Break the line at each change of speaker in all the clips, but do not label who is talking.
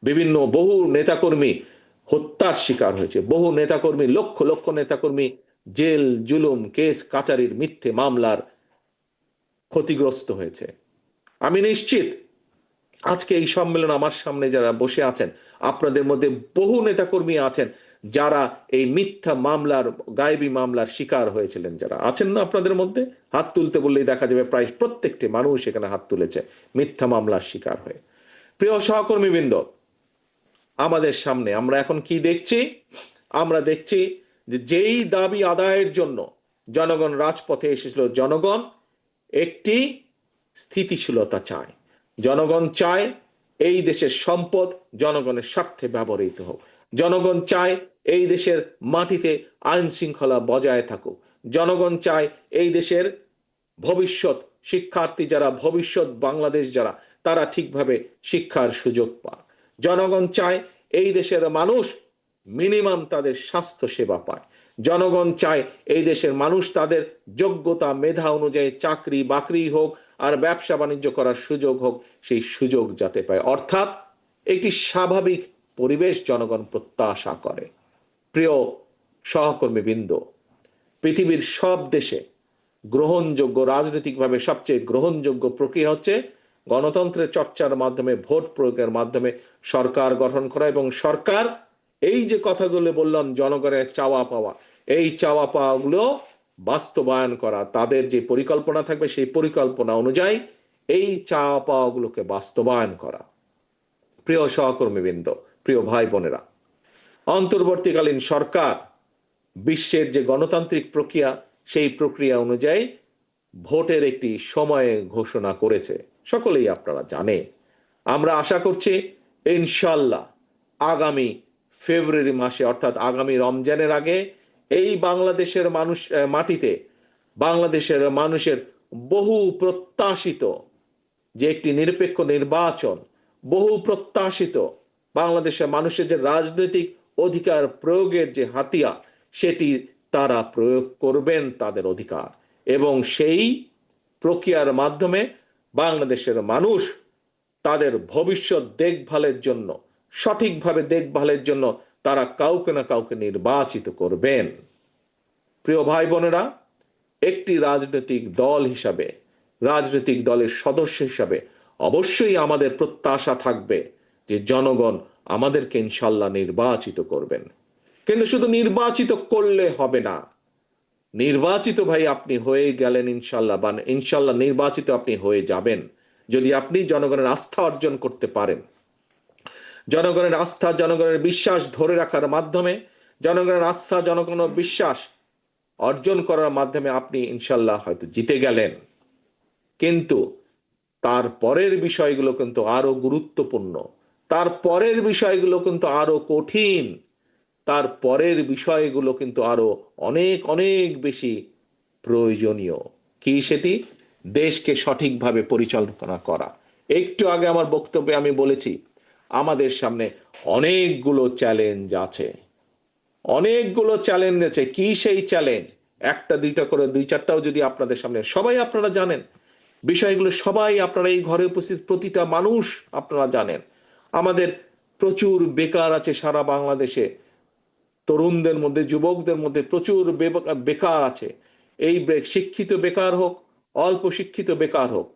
বিভিন্ন বহু নেতাকর্মী হত্যার শিকার হয়েছে, বহু নেতাকর্মী, লক্ষ লক্ষ নেতাকর্মী জেল জুলুম কেস কাচারির মিথ্যে মামলার ক্ষতিগ্রস্ত হয়েছে। আমি নিশ্চিত আজকে এই সম্মেলন আমার সামনে যারা বসে আছেন, আপনাদের মধ্যে বহু নেতাকর্মী আছেন যারা এই মিথ্যা মামলার, গায়েবী মামলার শিকার হয়েছিলেন। যারা আছেন না আপনাদের মধ্যে, হাত তুলতে বললেই দেখা যাবে প্রায় প্রত্যেকটি মানুষ এখানে হাত তুলেছে মিথ্যা মামলার শিকার হয়ে। প্রিয় সহকর্মীবৃন্দ, আমাদের সামনে আমরা এখন কি দেখছি? আমরা দেখছি যে যেই দাবি আদায়ের জন্য জনগণ রাজপথে এসেছিল, জনগণ একটি স্থিতিশীলতা চায়। জনগণ চায় এই দেশের সম্পদ জনগণের স্বার্থে ব্যবহৃত হোক। জনগণ চায় এই দেশের মাটিতে আইন শৃঙ্খলা বজায় থাকুক। জনগণ চায় এই দেশের ভবিষ্যৎ শিক্ষার্থী যারা, ভবিষ্যৎ বাংলাদেশ যারা, তারা ঠিকভাবে শিক্ষার সুযোগ পায়। জনগণ চায় এই দেশের মানুষ মিনিমাম তাদের স্বাস্থ্য সেবা পায়। জনগণ চায় এই দেশের মানুষ তাদের যোগ্যতা মেধা অনুযায়ী চাকরি বাকরি হোক আর ব্যবসা বাণিজ্য করার সুযোগ হোক, সেই সুযোগ যাতে পায়। অর্থাৎ একটি স্বাভাবিক পরিবেশ জনগণ প্রত্যাশা করে। প্রিয় সহকর্মীবৃন্দ, পৃথিবীর সব দেশে গ্রহণযোগ্য, রাজনৈতিকভাবে সবচেয়ে গ্রহণযোগ্য প্রক্রিয়া হচ্ছে গণতন্ত্রের চর্চার মাধ্যমে, ভোট প্রয়োগের মাধ্যমে সরকার গঠন করা। এবং সরকার এই যে কথাগুলো বললাম, জনগণের চাওয়া পাওয়া, এই চাওয়া পাওয়াগুলো বাস্তবায়ন করা, তাদের যে পরিকল্পনা থাকবে সেই পরিকল্পনা অনুযায়ী এই চাওয়া পাওয়াগুলোকে বাস্তবায়ন করা। প্রিয় সহকর্মীবৃন্দ, প্রিয় ভাই বোনেরা, অন্তর্বর্তীকালীন সরকার বিশ্বের যে গণতান্ত্রিক প্রক্রিয়া, সেই প্রক্রিয়া অনুযায়ী ভোটের একটি সময় ঘোষণা করেছে, সকলেই আপনারা জানেন। আমরা আশা করছি ইনশাল্লাহ আগামী ফেব্রুয়ারি মাসে, অর্থাৎ আগামী রমজানের আগে এই বাংলাদেশের মানুষ মাটিতে বাংলাদেশের মানুষের বহু প্রত্যাশিত যে একটি নিরপেক্ষ নির্বাচন, বহু প্রত্যাশিত বাংলাদেশের মানুষের যে রাজনৈতিক অধিকার প্রয়োগের যে হাতিয়ার, সেটি তারা প্রয়োগ করবেন তাদের অধিকার। এবং সেই প্রক্রিয়ার মাধ্যমে বাংলাদেশের মানুষ তাদের ভবিষ্যৎ দেখভালের জন্য, সঠিকভাবে দেখভালের জন্য তারা কাউকে না কাউকে নির্বাচিত করবেন। প্রিয় ভাই বোনেরা, একটি রাজনৈতিক দল হিসাবে, রাজনৈতিক দলের সদস্য হিসাবে অবশ্যই আমাদের প্রত্যাশা থাকবে যে জনগণ আমাদেরকে ইনশাল্লাহ নির্বাচিত করবেন। কিন্তু শুধু নির্বাচিত করলে হবে না। নির্বাচিত ভাই আপনি হয়ে গেলেন ইনশাল্লাহ, বা ইনশাল্লাহ নির্বাচিত আপনি হয়ে যাবেন যদি আপনি জনগণের আস্থা অর্জন করতে পারেন। জনগণের আস্থা, জনগণের বিশ্বাস ধরে রাখার মাধ্যমে, জনগণের আস্থা, জনগণের বিশ্বাস অর্জন করার মাধ্যমে আপনি ইনশাল্লাহ হয়তো জিতে গেলেন। কিন্তু তার পরের বিষয়গুলো কিন্তু আরো গুরুত্বপূর্ণ, তার পরের বিষয়গুলো কিন্তু আরো কঠিন, তার পরের বিষয়গুলো কিন্তু আরো অনেক অনেক বেশি প্রয়োজনীয়। কি সেটি? দেশকে সঠিকভাবে পরিচালনা করা। একটু আগে আমার বক্তব্যে আমি বলেছি আমাদের সামনে অনেকগুলো চ্যালেঞ্জ আছে, অনেকগুলো চ্যালেঞ্জ আছে। কি সেই চ্যালেঞ্জ? একটা দুইটা করে, দুই চারটাও যদি আপনাদের সামনে, সবাই আপনারা জানেন বিষয়গুলো, সবাই আপনারা এই ঘরে উপস্থিত প্রতিটা মানুষ আপনারা জানেন। আমাদের প্রচুর বেকার আছে সারা বাংলাদেশে, তরুণদের মধ্যে, যুবকদের মধ্যে প্রচুর বেকার আছে। এই শিক্ষিত বেকার হোক, অল্প শিক্ষিত বেকার হোক,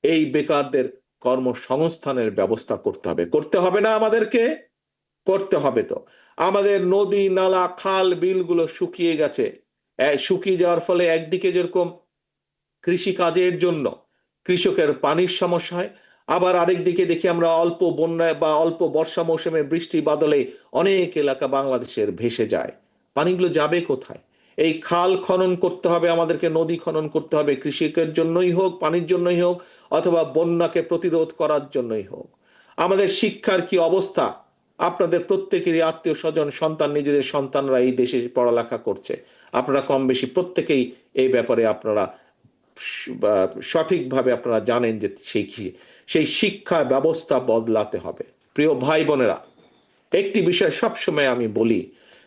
এই বেকারদের কর্মসংস্থানের ব্যবস্থা করতে হবে। করতে হবে না আমাদেরকে? করতে হবে। তো আমাদের নদী নালা খাল বিলগুলো শুকিয়ে গেছে। শুকিয়ে যাওয়ার ফলে একদিকে যেরকম কৃষি কাজের জন্য কৃষকের পানির সমস্যা হয়, আবার আরেক দিকে দেখি আমরা অল্প বন্যায় বা অল্প বর্ষা মৌসুমে বৃষ্টি বাদলে অনেক এলাকা বাংলাদেশের ভেসে যায়। পানিগুলো যাবে কোথায়? এই খাল খনন করতে হবে আমাদেরকে, নদী খনন করতে হবে, কৃষিকের জন্যই হোক, পানির জন্যই হোক, অথবা বন্যাকে প্রতিরোধ করার জন্যই হোক। আমাদের শিক্ষার কি অবস্থা? আপনাদের প্রত্যেকেরই আত্মীয় স্বজন, সন্তান, নিজেদের সন্তানরা এই দেশে পড়ালেখা করছে। আপনারা কম বেশি প্রত্যেকেই এই ব্যাপারে আপনারা সঠিকভাবে আপনারা জানেন যে সেই শিক্ষা ব্যবস্থা বদলাতে হবে। প্রিয় ভাই বোনেরা, একটি বিষয় সবসময় আমি বলি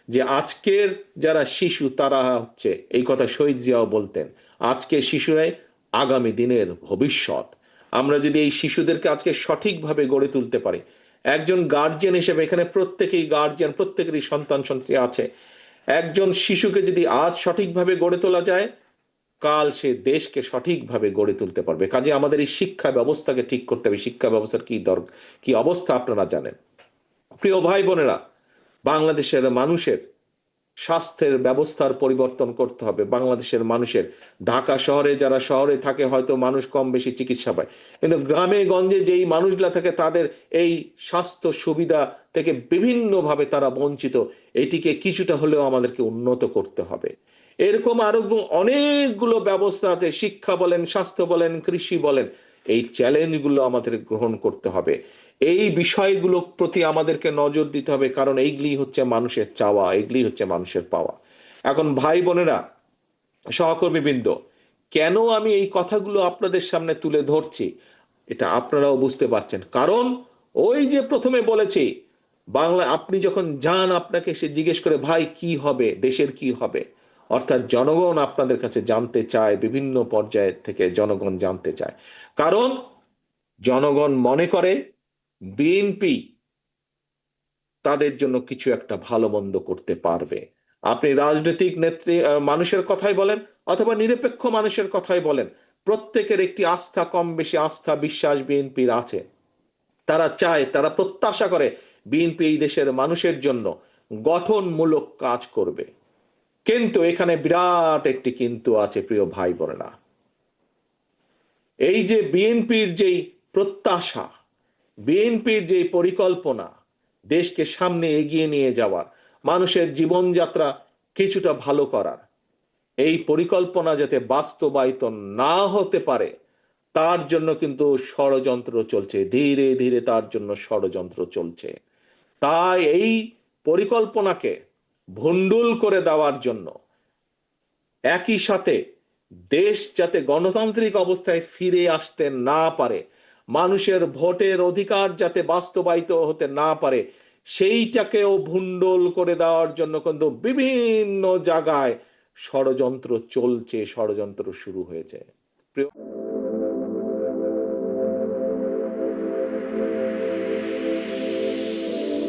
যে আজকের যারা শিশু তারা হচ্ছে, এই কথা শহীদ জিয়াও বলতেন, আজকে শিশুরাই আগামী দিনের ভবিষ্যৎ। আমরা যদি এই শিশুদেরকে আজকে সঠিকভাবে গড়ে তুলতে পারি, একজন গার্জিয়ান হিসেবে এখানে প্রত্যেকেই গার্জিয়ান, প্রত্যেকেরই সন্তান সন্ততি আছে। একজন শিশুকে যদি আজ সঠিকভাবে গড়ে তোলা যায়, কাল সে দেশকে সঠিকভাবে গড়ে তুলতে পারবে। কাজে আমাদের এই শিক্ষা ব্যবস্থাকে ঠিক করতে হবে। শিক্ষা ব্যবস্থার কি অবস্থা আপনারা জানেন। প্রিয় ভাই বোনেরা, বাংলাদেশের মানুষের স্বাস্থ্যের ব্যবস্থার পরিবর্তন করতে হবে। বাংলাদেশের মানুষের, ঢাকা শহরে যারা শহরে থাকে হয়তো মানুষ কম বেশি চিকিৎসা পায়, কিন্তু গ্রামে গঞ্জে যেই মানুষগুলা থাকে তাদের এই স্বাস্থ্য সুবিধা থেকে বিভিন্নভাবে তারা বঞ্চিত। এটিকে কিছুটা হলেও আমাদেরকে উন্নত করতে হবে। এরকম আরো অনেকগুলো ব্যবস্থা আছে, শিক্ষা বলেন, স্বাস্থ্য বলেন, কৃষি বলেন। এই চ্যালেঞ্জগুলো আমাদের গ্রহণ করতে হবে। এই বিষয়গুলোর প্রতি আমাদেরকে নজর দিতে হবে, কারণ এইগুলি হচ্ছে মানুষের চাওয়া, এগুলি হচ্ছে মানুষের পাওয়া। এখন ভাই বোনেরা, সহকর্মীবৃন্দ, কেন আমি এই কথাগুলো আপনাদের সামনে তুলে ধরছি এটা আপনারাও বুঝতে পারছেন। কারণ ওই যে প্রথমে বলেছি, বাংলা আপনি যখন যান আপনাকে সে জিজ্ঞেস করে ভাই কি হবে, দেশের কি হবে। অর্থাৎ জনগণ আপনাদের কাছে জানতে চায়, বিভিন্ন পর্যায়ে থেকে জনগণ জানতে চায়। কারণ জনগণ মনে করে বিএনপি তাদের জন্য কিছু একটা ভালো মন্দ করতে পারবে। আপনি রাজনৈতিক নেত্রী মানুষের কথাই বলেন অথবা নিরপেক্ষ মানুষের কথাই বলেন, প্রত্যেকের একটি আস্থা, কম বেশি আস্থা বিশ্বাস বিএনপির আছে। তারা চায়, তারা প্রত্যাশা করে বিএনপি এই দেশের মানুষের জন্য গঠনমূলক কাজ করবে। কিন্তু এখানে বিরাট একটি কিন্তু আছে প্রিয় ভাই বোনেরা। এই যে বিএনপির যেই প্রত্যাশা, বিএনপির যে পরিকল্পনা, দেশকে সামনে এগিয়ে নিয়ে যাওয়ার, মানুষের জীবনযাত্রা কিছুটা ভালো করার, এই পরিকল্পনা যাতে বাস্তবায়িত না হতে পারে তার জন্য কিন্তু ষড়যন্ত্র চলছে, ধীরে ধীরে তার জন্য ষড়যন্ত্র চলছে। তাই এই পরিকল্পনাকে ভণ্ডুল করে দেওয়ার জন্য, একই সাথে দেশ যাতে গণতান্ত্রিক অবস্থায় ফিরে আসতে না পারে, মানুষের ভোটের অধিকার যাতে বাস্তবায়িত হতে না পারে, সেইটাকেও ভণ্ডুল করে দেওয়ার জন্য কিন্তু বিভিন্ন জায়গায় ষড়যন্ত্র চলছে, ষড়যন্ত্র শুরু হয়েছে। প্রিয়